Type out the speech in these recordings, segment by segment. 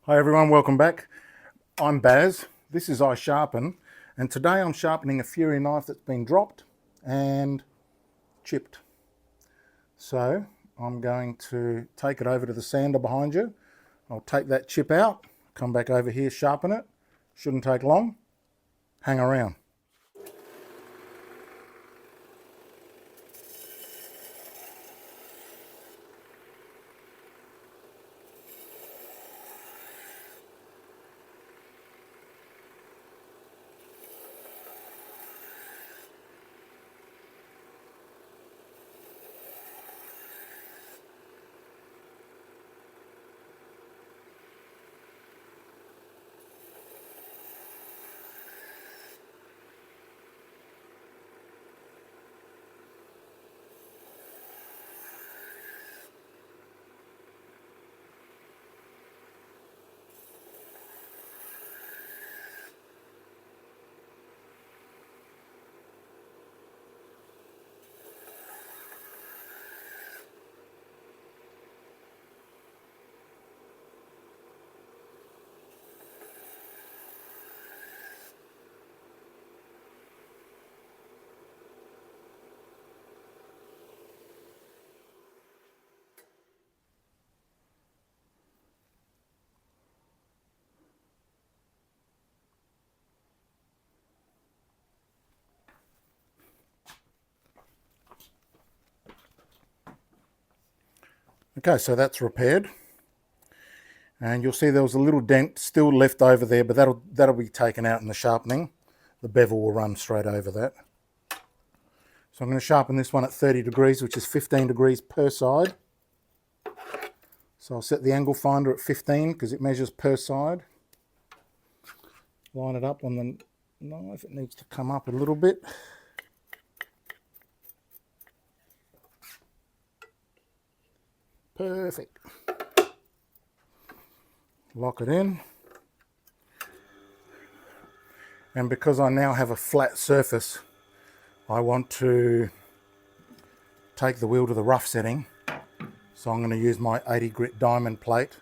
Hi everyone, welcome back. I'm Baz, this is I Sharpen, and today I'm sharpening a Furi knife that's been dropped and chipped. So I'm going to take it over to the sander behind you. I'll take that chip out, come back over here, sharpen it. Shouldn't take long. Hang around. Okay, so that's repaired. And you'll see there was a little dent still left over there, but that'll be taken out in the sharpening. The bevel will run straight over that. So I'm going to sharpen this one at 30 degrees, which is 15 degrees per side. So I'll set the angle finder at 15 because it measures per side. Line it up on the knife. It needs to come up a little bit. Perfect. Lock it in. And because I now have a flat surface, I want to take the wheel to the rough setting. So I'm going to use my 80 grit diamond plate,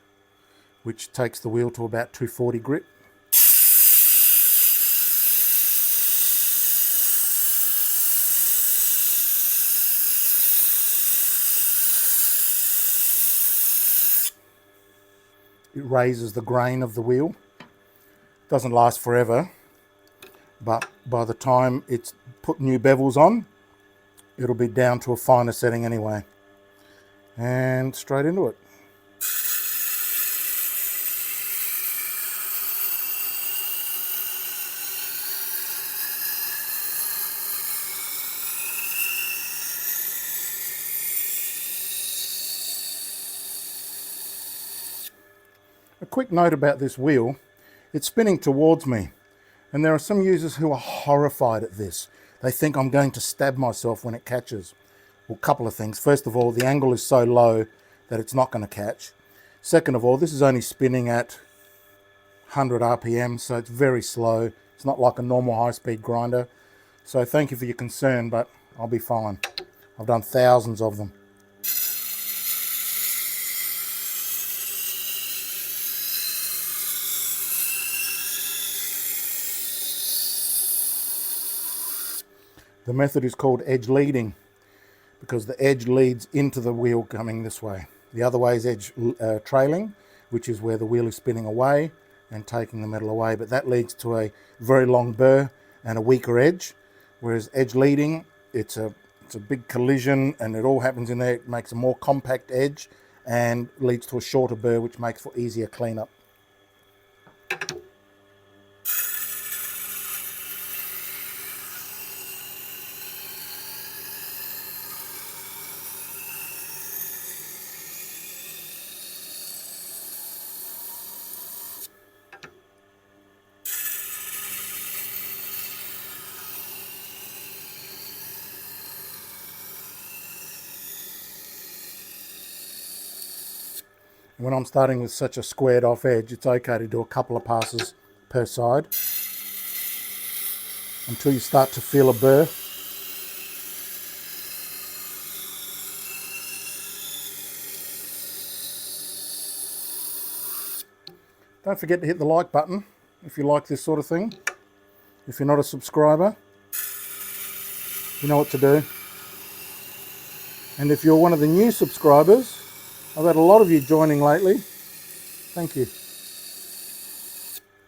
which takes the wheel to about 240 grit. It raises the grain of the wheel. Doesn't last forever, but by the time it's put new bevels on, it'll be down to a finer setting anyway. And straight into it. A quick note about this wheel, it's spinning towards me, and there are some users who are horrified at this. They think I'm going to stab myself when it catches. Well, a couple of things. First of all, the angle is so low that it's not going to catch. Second of all, this is only spinning at 100 RPM, so it's very slow. It's not like a normal high-speed grinder. So thank you for your concern, but I'll be fine. I've done thousands of them. The method is called edge leading because the edge leads into the wheel coming this way. The other way is edge trailing, which is where the wheel is spinning away and taking the metal away, but that leads to a very long burr and a weaker edge, whereas edge leading, it's a big collision and it all happens in there. It makes a more compact edge and leads to a shorter burr, which makes for easier cleanup. When I'm starting with such a squared off edge, it's okay to do a couple of passes per side until you start to feel a burr. Don't forget to hit the like button if you like this sort of thing. If you're not a subscriber, you know what to do. And if you're one of the new subscribers, I've had a lot of you joining lately. Thank you.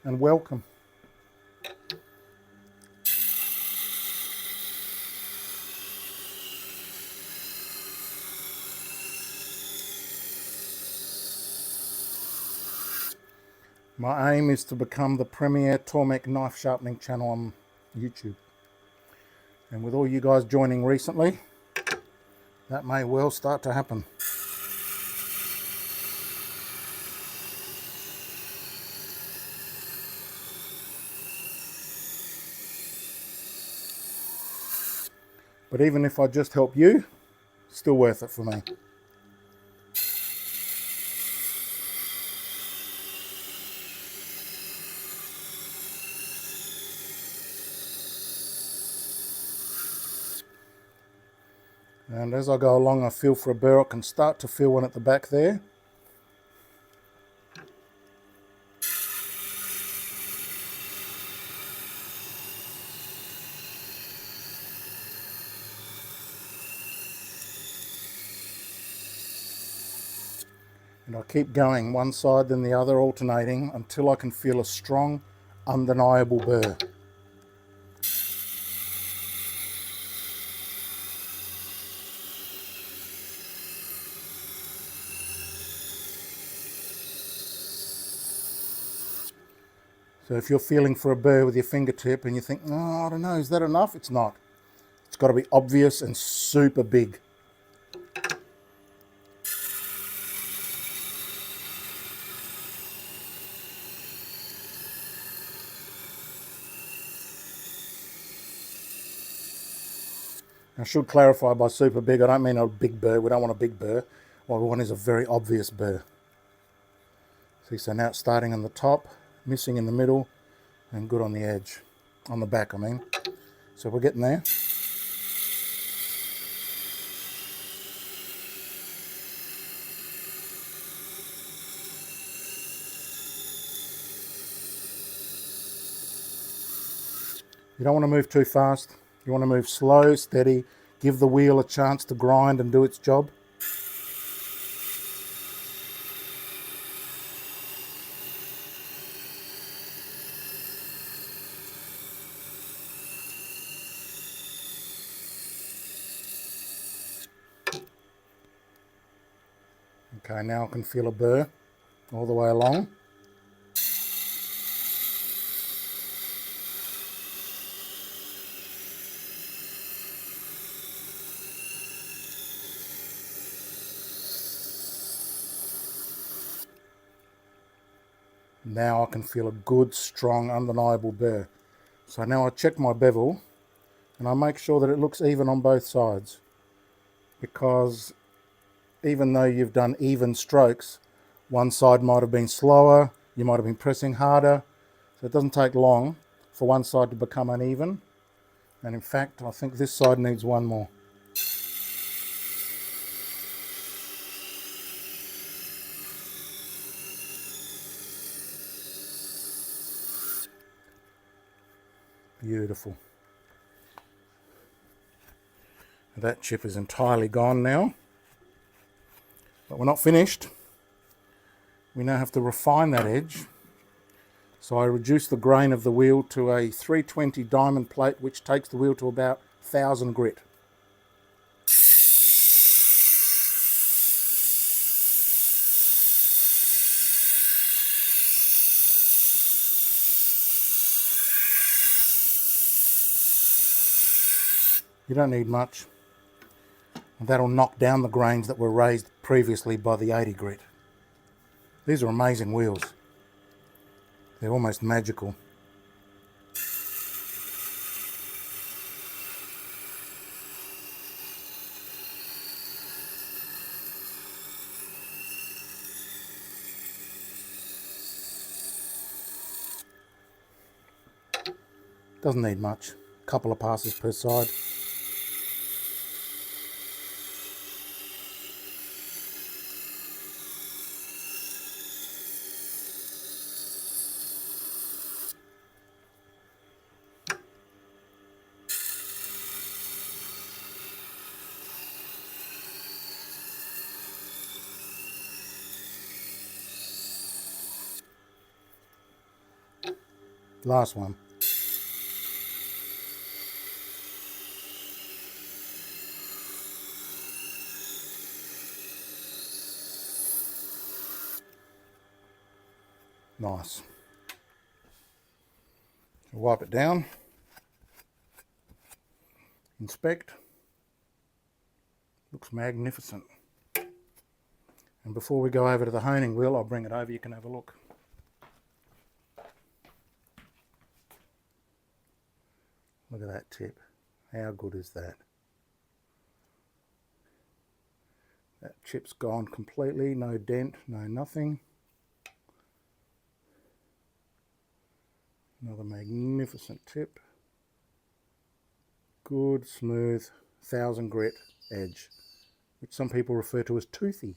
And welcome. My aim is to become the premier Tormek knife sharpening channel on YouTube. And with all you guys joining recently, that may well start to happen. But even if I just help you, still worth it for me. And as I go along, I feel for a burr. I can start to feel one at the back there. And I keep going one side then the other, alternating until I can feel a strong, undeniable burr. So if you're feeling for a burr with your fingertip and you think, oh, I don't know, is that enough? It's not. It's got to be obvious and super big. I should clarify by super big, I don't mean a big burr. We don't want a big burr. What we want is a very obvious burr. See, so now it's starting on the top, missing in the middle, and good on the edge. On the back, I mean. So we're getting there. You don't want to move too fast. You want to move slow, steady, give the wheel a chance to grind and do its job. Okay, now I can feel a burr all the way along. Now I can feel a good, strong, undeniable burr. So now I check my bevel and I make sure that it looks even on both sides, because even though you've done even strokes, one side might have been slower, you might have been pressing harder, so it doesn't take long for one side to become uneven. And in fact, I think this side needs one more. Beautiful. That chip is entirely gone now, but we're not finished. We now have to refine that edge. So I reduce the grain of the wheel to a 320 diamond plate, which takes the wheel to about 1000 grit. You don't need much. And that'll knock down the grains that were raised previously by the 80 grit. These are amazing wheels. They're almost magical. Doesn't need much. A couple of passes per side. Last one. Nice. Wipe it down. Inspect. Looks magnificent. And before we go over to the honing wheel, I'll bring it over, you can have a look. Look at that tip. How good is that? That chip's gone completely, no dent, no nothing. Another magnificent tip. Good, smooth, 1000 grit edge, which some people refer to as toothy.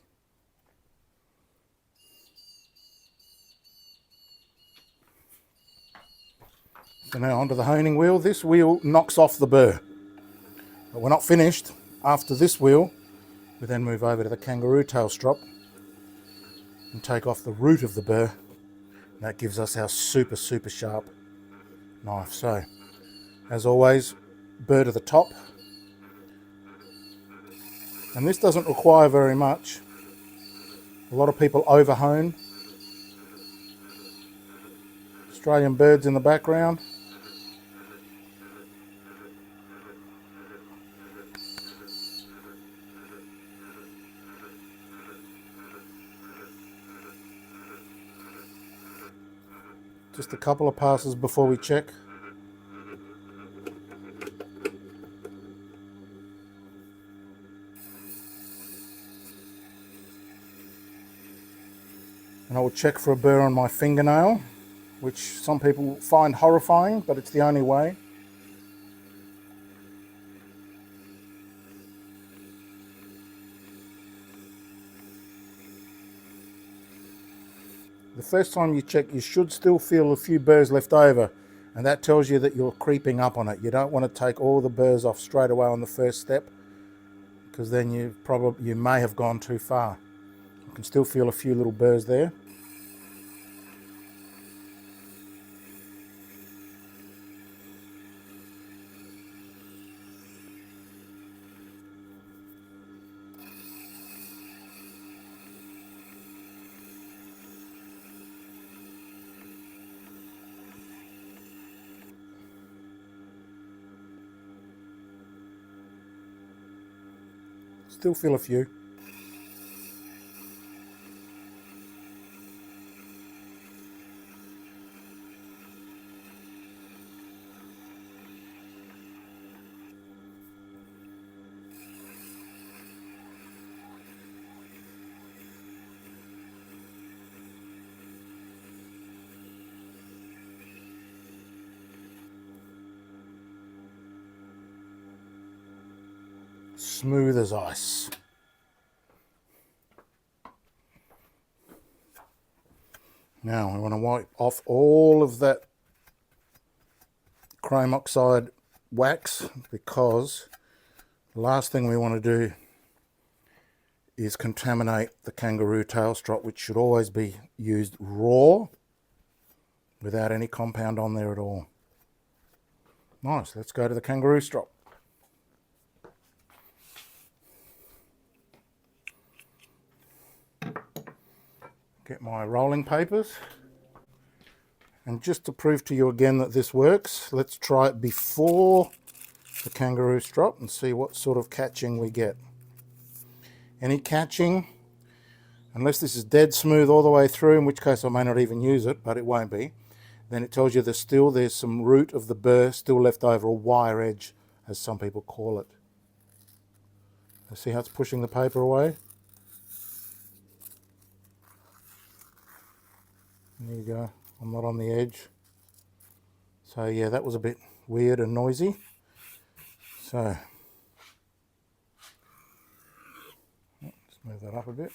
So now onto the honing wheel. This wheel knocks off the burr, but we're not finished. After this wheel, we then move over to the kangaroo tail strop and take off the root of the burr. That gives us our super sharp knife. So, as always, burr to the top. And this doesn't require very much. A lot of people overhone. Australian birds in the background. Just a couple of passes before we check. And I will check for a burr on my fingernail, which some people find horrifying, but it's the only way. The first time you check, you should still feel a few burrs left over, and that tells you that you're creeping up on it. You don't want to take all the burrs off straight away on the first step, because then you may have gone too far. You can still feel a few little burrs there. Still feel a few. Smooth as ice. Now we want to wipe off all of that chrome oxide wax, because the last thing we want to do is contaminate the kangaroo tail strop, which should always be used raw without any compound on there at all. Nice, let's go to the kangaroo strop. Get my rolling papers. And just to prove to you again that this works, let's try it before the kangaroo strop and see what sort of catching we get. Any catching, unless this is dead smooth all the way through, in which case I may not even use it, but it won't be, then it tells you there's some root of the burr still left over, a wire edge, as some people call it. See how it's pushing the paper away? There you go, I'm not on the edge. So yeah, that was a bit weird and noisy. So, let's move that up a bit.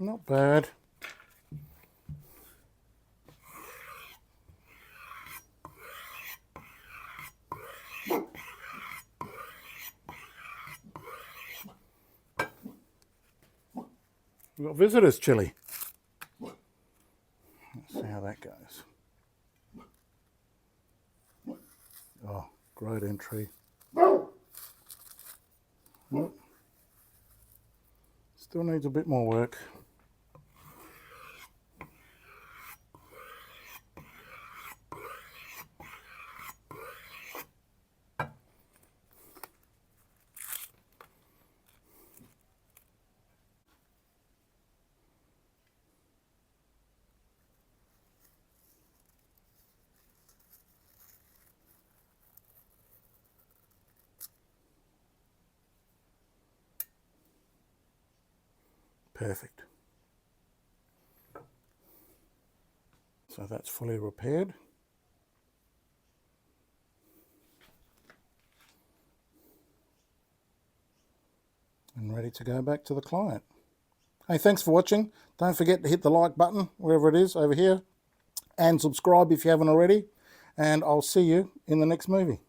Not bad. We've got visitors, Chili. Let's see how that goes. Oh, great entry. Still needs a bit more work. Perfect. So that's fully repaired. And ready to go back to the client. Hey, thanks for watching. Don't forget to hit the like button, wherever it is, over here. And subscribe if you haven't already. And I'll see you in the next movie.